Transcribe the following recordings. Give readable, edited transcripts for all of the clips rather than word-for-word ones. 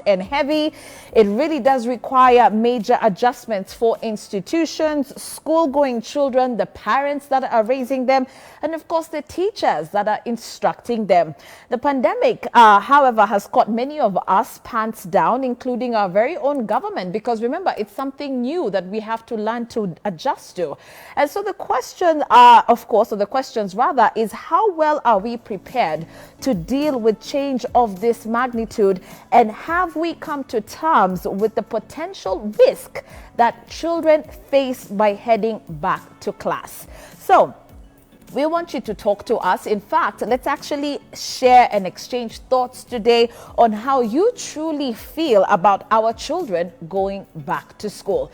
and heavy. It really does require major adjustments for institutions, school-going children, the parents that are raising them, and of course the teachers that are instructing them. The pandemic, however, has caught many of us pants down, including our very own government, because remember, it's something new that we have to learn to adjust to. And so the question, of course, or the questions rather, is how well are we prepared to deal with change of this magnitude, and have we come to terms with the potential risk that children face by heading back to class? So we want you to talk to us. In fact, let's actually share and exchange thoughts today on how you truly feel about our children going back to school.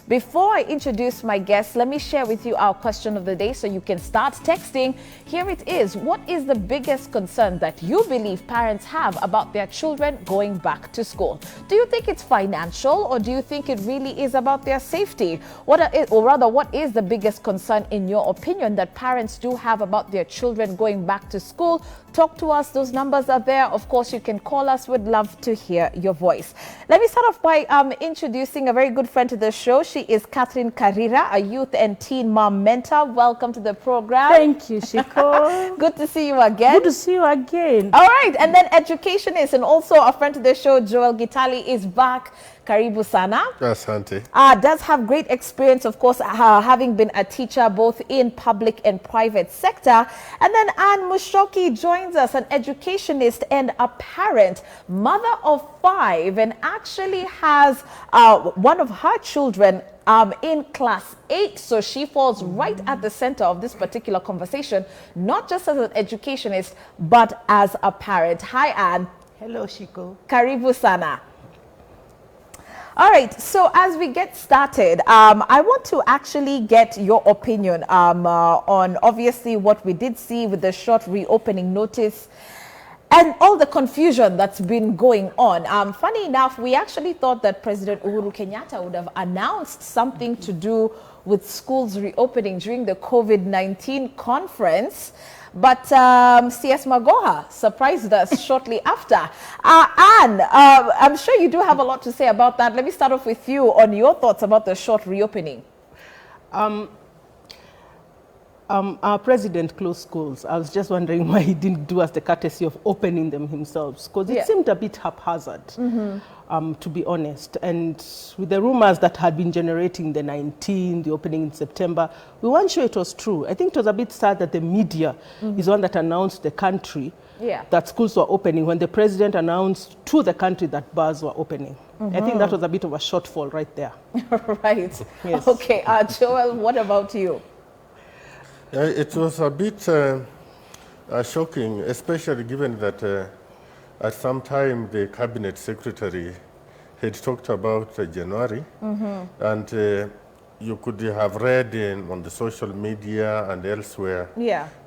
Before I introduce my guests, let me share with you our question of the day so you can start texting. Here it is. What is the biggest concern that you believe parents have about their children going back to school? Do you think it's financial, or do you think it really is about their safety? What is the biggest concern in your opinion that parents do have about their children going back to school? Talk to us. Those numbers are there. Of course, you can call us. We'd love to hear your voice. Let me start off by introducing a very good friend to the show. She is Catherine Karira, a youth and teen mom mentor. Welcome to the program. Thank you, Shiko. Good to see you again. Good to see you again. All right. And then educationist and also a friend to the show, Joel Gitali, is back. Karibu sana. Asante. Does have great experience, of course, having been a teacher both in public and private sector. And then Anne Mushoki joins us, an educationist and a parent, mother of 5, and actually has one of her children in class 8. So she falls right at the center of this particular conversation, not just as an educationist, but as a parent. Hi, Anne. Hello, Shiko. Karibu sana. All right, so as we get started, I want to actually get your opinion on obviously what we did see with the short reopening notice and all the confusion that's been going on. Funny enough, we actually thought that President Uhuru Kenyatta would have announced something to do with schools reopening during the COVID-19 conference. But CS Magoha surprised us shortly after. Anne, I'm sure you do have a lot to say about that. Let me start off with you on your thoughts about the short reopening. Our president closed schools. I was just wondering why he didn't do us the courtesy of opening them himself, because it seemed a bit haphazard, to be honest. And with the rumors that had been generating the 19th, the opening in September, we weren't sure it was true. I think it was a bit sad that the media is one that announced the country that schools were opening when the president announced to the country that bars were opening. I think that was a bit of a shortfall right there. Right. Yes. Okay. Joel, what about you? It was a bit shocking, especially given that at some time the cabinet secretary had talked about January, and you could have read on the social media and elsewhere,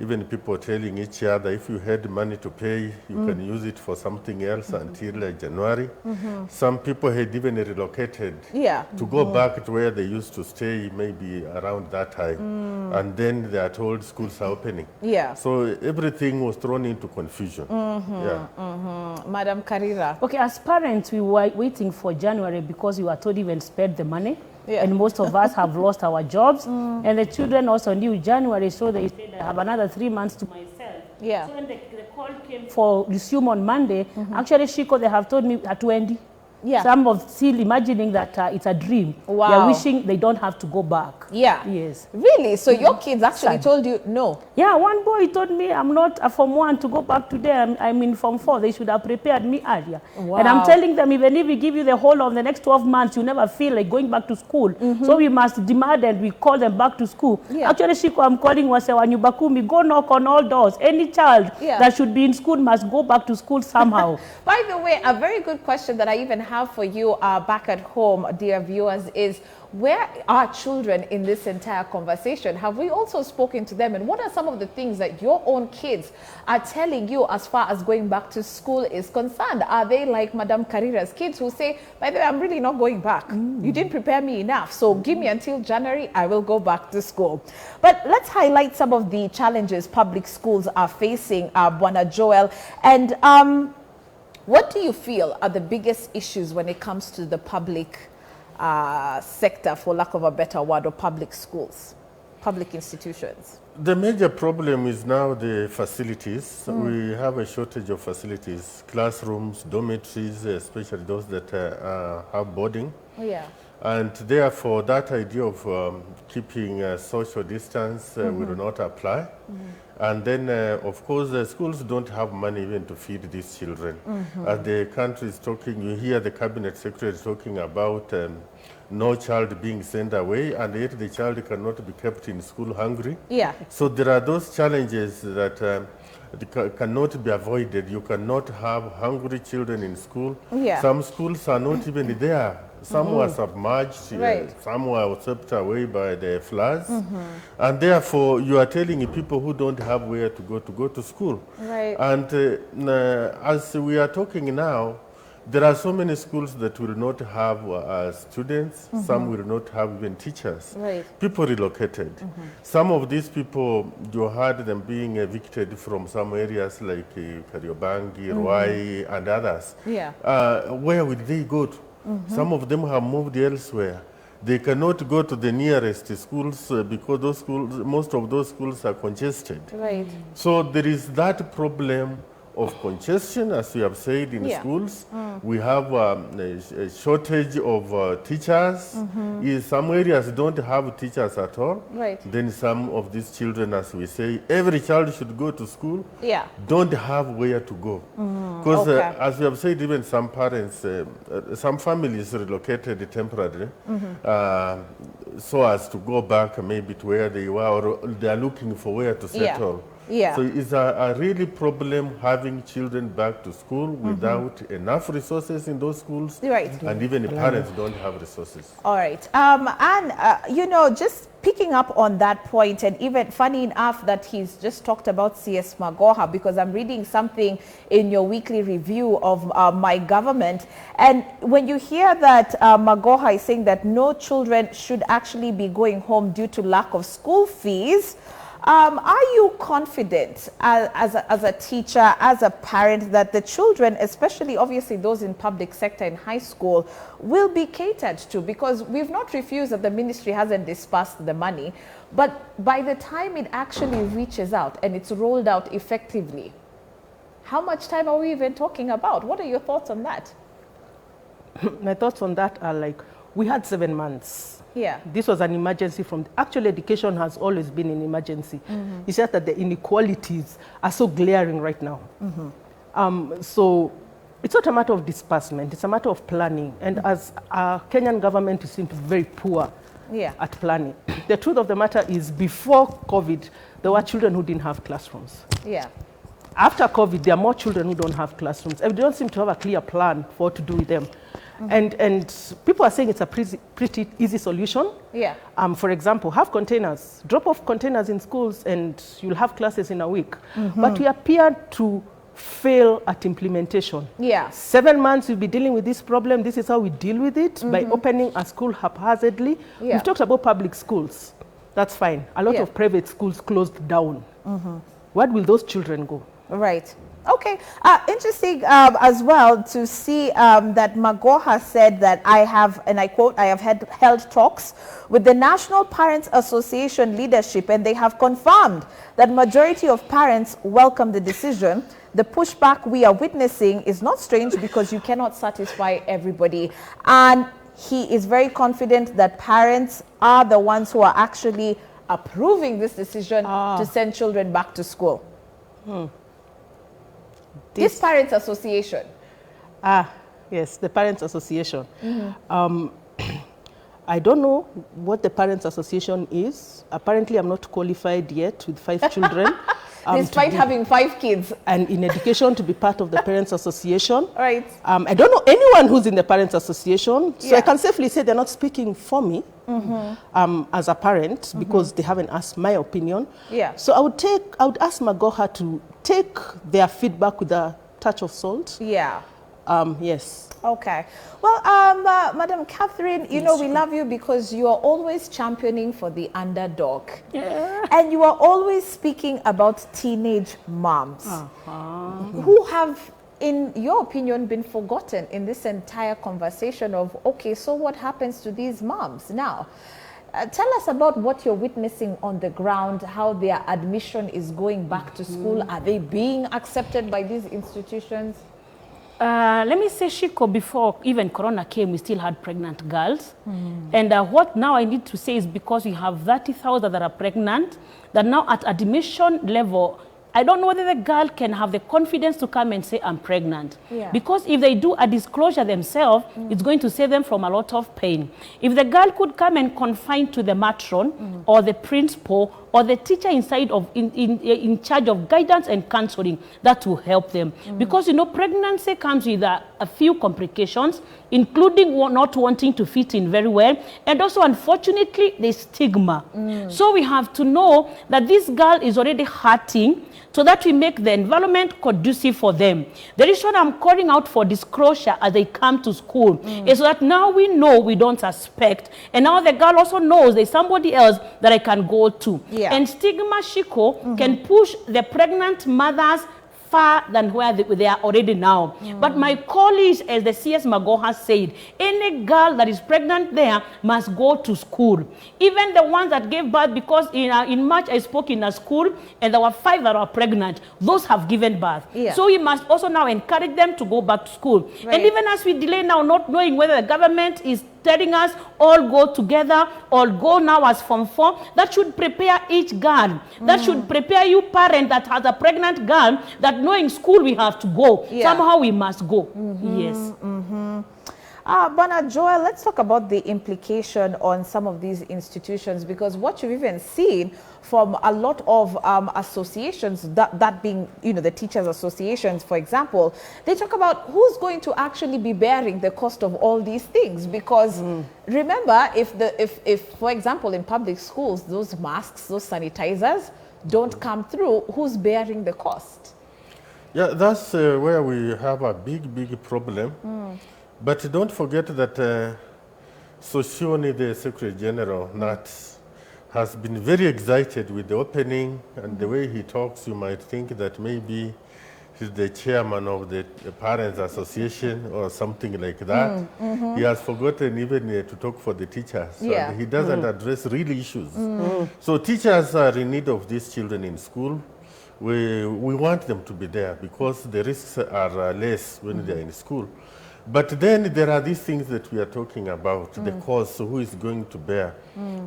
even people telling each other, if you had money to pay, you can use it for something else until January. Some people had even relocated to go back to where they used to stay, maybe around that time. And then they are told schools are opening. So everything was thrown into confusion. Madam Karira. Okay, as parents, we were waiting for January because we were told even spend the money. And most of us have lost our jobs. And the children also knew January, so they said, I have another 3 months to myself. So when the call came for resume on Monday, actually, Shiko, they have told me at 20. Some of still imagining that it's a dream. They're wishing they don't have to go back. Yes. Really? So your kids actually told you no? Yeah, one boy told me I'm not a Form 1 to go back today. I'm in Form 4. They should have prepared me earlier. And I'm telling them, even if we give you the whole of the next 12 months, you never feel like going back to school. So we must demand and we call them back to school. Actually, Shiko, I'm calling Wasewa Nyubakumi, go knock on all doors. Any child that should be in school must go back to school somehow. By the way, a very good question that I even have for you back at home, dear viewers, is where are children in this entire conversation? Have we also spoken to them? And what are some of the things that your own kids are telling you as far as going back to school is concerned? Are they like Madam Karira's kids who say, by the way, I'm really not going back. You didn't prepare me enough. So give me until January, I will go back to school. But let's highlight some of the challenges public schools are facing, Bwana Joel. And What do you feel are the biggest issues when it comes to the public sector, for lack of a better word, or public schools, public institutions? The major problem is now the facilities. We have a shortage of facilities, classrooms, dormitories, especially those that have boarding. Yeah. And therefore, that idea of keeping social distance will not apply. And then, of course, the schools don't have money even to feed these children. As the country is talking, you hear the cabinet secretary talking about no child being sent away, and yet the child cannot be kept in school hungry. Yeah. So there are those challenges that cannot be avoided. You cannot have hungry children in school. Yeah. Some schools are not even there. Some were submerged, Right. some were swept away by the floods. And therefore, you are telling people who don't have where to go to school. Right. And as we are talking now, there are so many schools that will not have students, some will not have even teachers. Right. People relocated. Some of these people, you heard them being evicted from some areas like Kariobangi, Ruai, and others. Yeah. Where will they go to? Some of them have moved elsewhere. They cannot go to the nearest schools because those schools, most of those schools are congested. Right. So there is that problem of congestion, as we have said, in schools. We have a shortage of teachers. Some areas don't have teachers at all. Right. Then some of these children, as we say, every child should go to school, Yeah. don't have where to go. Because Okay. as we have said, even some parents, some families relocated temporarily so as to go back maybe to where they were, or they are looking for where to settle. Yeah. So it's a really problem having children back to school without enough resources in those schools. Right. And even the parents don't have resources. All right. And, you know, just picking up on that point, and even funny enough that he's just talked about CS Magoha, because I'm reading something in your weekly review of My Government. And when you hear that Magoha is saying that no children should actually be going home due to lack of school fees, are you confident as a teacher, as a parent, that the children, especially obviously those in public sector in high school, will be catered to? Because we've not refused that the ministry hasn't dispersed the money, but by the time it actually reaches out and it's rolled out effectively, how much time are we even talking about? What are your thoughts on that? My thoughts on that are like, we had 7 months. Yeah. This was an emergency actually education has always been an emergency. It's just that the inequalities are so glaring right now. So it's not a matter of disbursement, it's a matter of planning. And as our Kenyan government seems to be very poor at planning. The truth of the matter is, before COVID, there were children who didn't have classrooms. Yeah. After COVID, there are more children who don't have classrooms. And we don't seem to have a clear plan for what to do with them. And people are saying it's a pretty easy solution. Yeah. For example, have containers, drop off containers in schools, and you'll have classes in a week. But we appear to fail at implementation. Yeah. 7 months we'll be dealing with this problem. This is how we deal with it, by opening a school haphazardly. Yeah. We've talked about public schools. That's fine. A lot of private schools closed down. Where will those children go? Right. Okay. Interesting as well to see that Magoha said that I have, and I quote, I have held talks with the National Parents Association leadership, and they have confirmed that majority of parents welcome the decision. The pushback we are witnessing is not strange because you cannot satisfy everybody. And he is very confident that parents are the ones who are actually approving this decision to send children back to school. This Parents Association. Yes, the Parents Association. I don't know what the Parents Association is. Apparently, I'm not qualified yet with 5 children. Despite having 5 kids. And in education, to be part of the Parents Association. Right. I don't know anyone who's in the Parents Association, so I can safely say they're not speaking for me as a parent, because they haven't asked my opinion. Yeah. So I would ask Magoha to take their feedback with a touch of salt. Yeah. Yes. Okay. Well, Madam Catherine, you know, we love you because you are always championing for the underdog. Yeah. And you are always speaking about teenage moms who have in your opinion, been forgotten in this entire conversation of, okay, so what happens to these moms now? Tell us about what you're witnessing on the ground, how their admission is going back to school. Are they being accepted by these institutions? Let me say, Shiko, before even Corona came, we still had pregnant girls. And what now I need to say is because we have 30,000 that are pregnant, that now at admission level, I don't know whether the girl can have the confidence to come and say, I'm pregnant. Yeah. Because if they do a disclosure themselves, it's going to save them from a lot of pain. If the girl could come and confide to the matron or the principal or the teacher inside of in charge of guidance and counseling, that will help them. Because, you know, pregnancy comes with a few complications, including not wanting to fit in very well. And also, unfortunately, the stigma. So we have to know that this girl is already hurting, so that we make the environment conducive for them. The reason I'm calling out for disclosure as they come to school is so that now we know we don't suspect, and now the girl also knows there's somebody else that I can go to. Yeah. And stigma, Shiko, can push the pregnant mothers far than where they are already now. But my call is, as the CS Mago has said, any girl that is pregnant there must go to school. Even the ones that gave birth, because in March I spoke in a school and there were 5 that were pregnant. Those have given birth. Yeah. So we must also now encourage them to go back to school. Right. And even as we delay now, not knowing whether the government is telling us all go together, all go now as Form 4, that should prepare each girl. That should prepare you parent that has a pregnant girl, that knowing school we have to go. Yeah. Somehow we must go. Yes. Bernard Joel, let's talk about the implication on some of these institutions, because what you've even seen from a lot of associations, that being, you know, the teachers associations, for example, they talk about who's going to actually be bearing the cost of all these things. Because remember, if for example in public schools, those masks, those sanitizers don't come through, who's bearing the cost? Yeah, that's where we have a big problem. But don't forget that Soshoni, the Secretary General, NATS, has been very excited with the opening, and the way he talks, you might think that maybe he's the chairman of the Parents Association or something like that. He has forgotten even to talk for the teachers. Yeah. And he doesn't address real issues. So teachers are in need of these children in school. We want them to be there because the risks are less when they're in school. But then there are these things that we are talking about, the cost, who is going to bear.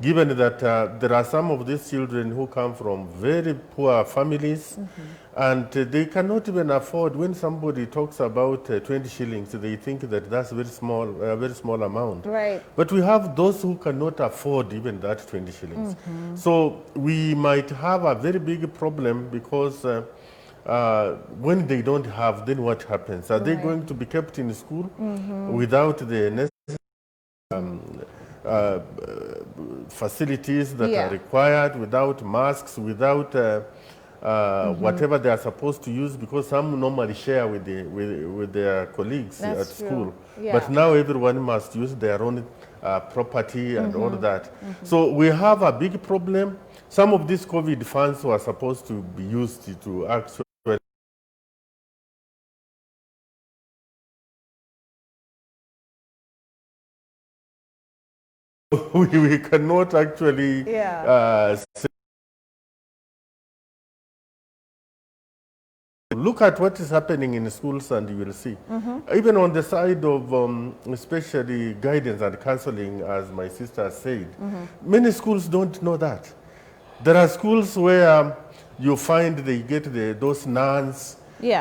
Given that there are some of these children who come from very poor families, and they cannot even afford, when somebody talks about 20 shillings, they think that that's very small amount. Right. But we have those who cannot afford even that 20 shillings. So we might have a very big problem because when they don't have, then what happens? Are they going to be kept in school without the necessary facilities that are required, without masks, without whatever they are supposed to use? Because some normally share with their colleagues at school. But now everyone must use their own property and all that. So we have a big problem. Some of these COVID funds were supposed to be used to actually we cannot actually say. Look at what is happening in schools and you will see. Even on the side of especially guidance and counseling, as my sister said, many schools don't know that. There are schools where you find they get those nuns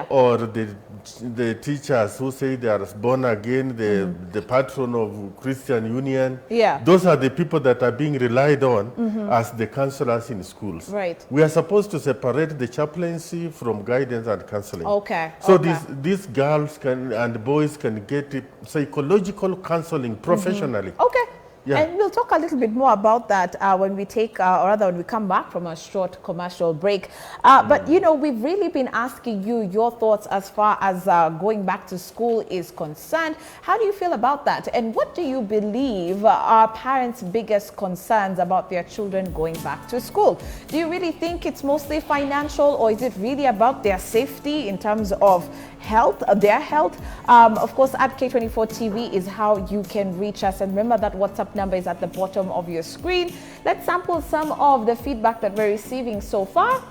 or the teachers who say they are born again, the patron of Christian Union. Those are the people that are being relied on as the counselors in schools. Right. We are supposed to separate the chaplaincy from guidance and counseling. Okay. So these girls and boys can get psychological counseling professionally. Okay. Yeah. And we'll talk a little bit more about that when we take, or rather when we come back from a short commercial break. But, you know, we've really been asking you your thoughts as far as going back to school is concerned. How do you feel about that? And what do you believe are parents' biggest concerns about their children going back to school? Do you really think it's mostly financial, or is it really about their safety in terms of health, their health. Of course, at K24 TV is how you can reach us. And remember that WhatsApp number is at the bottom of your screen. Let's sample some of the feedback that we're receiving so far.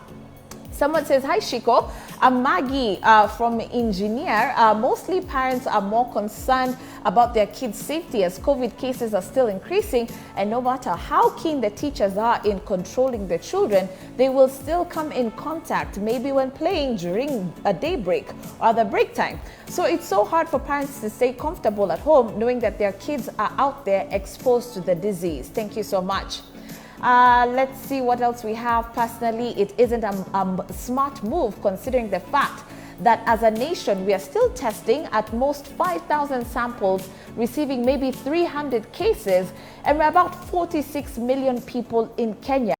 Someone says, hi Shiko, I'm Maggie from Engineer. Mostly parents are more concerned about their kids' safety as COVID cases are still increasing, and no matter how keen the teachers are in controlling the children, they will still come in contact, maybe when playing during a day break or the break time. So it's so hard for parents to stay comfortable at home knowing that their kids are out there exposed to the disease. Thank you so much. Let's see what else we have. Personally, it isn't a smart move considering the fact that as a nation, we are still testing at most 5,000 samples, receiving maybe 300 cases, and we're about 46 million people in Kenya.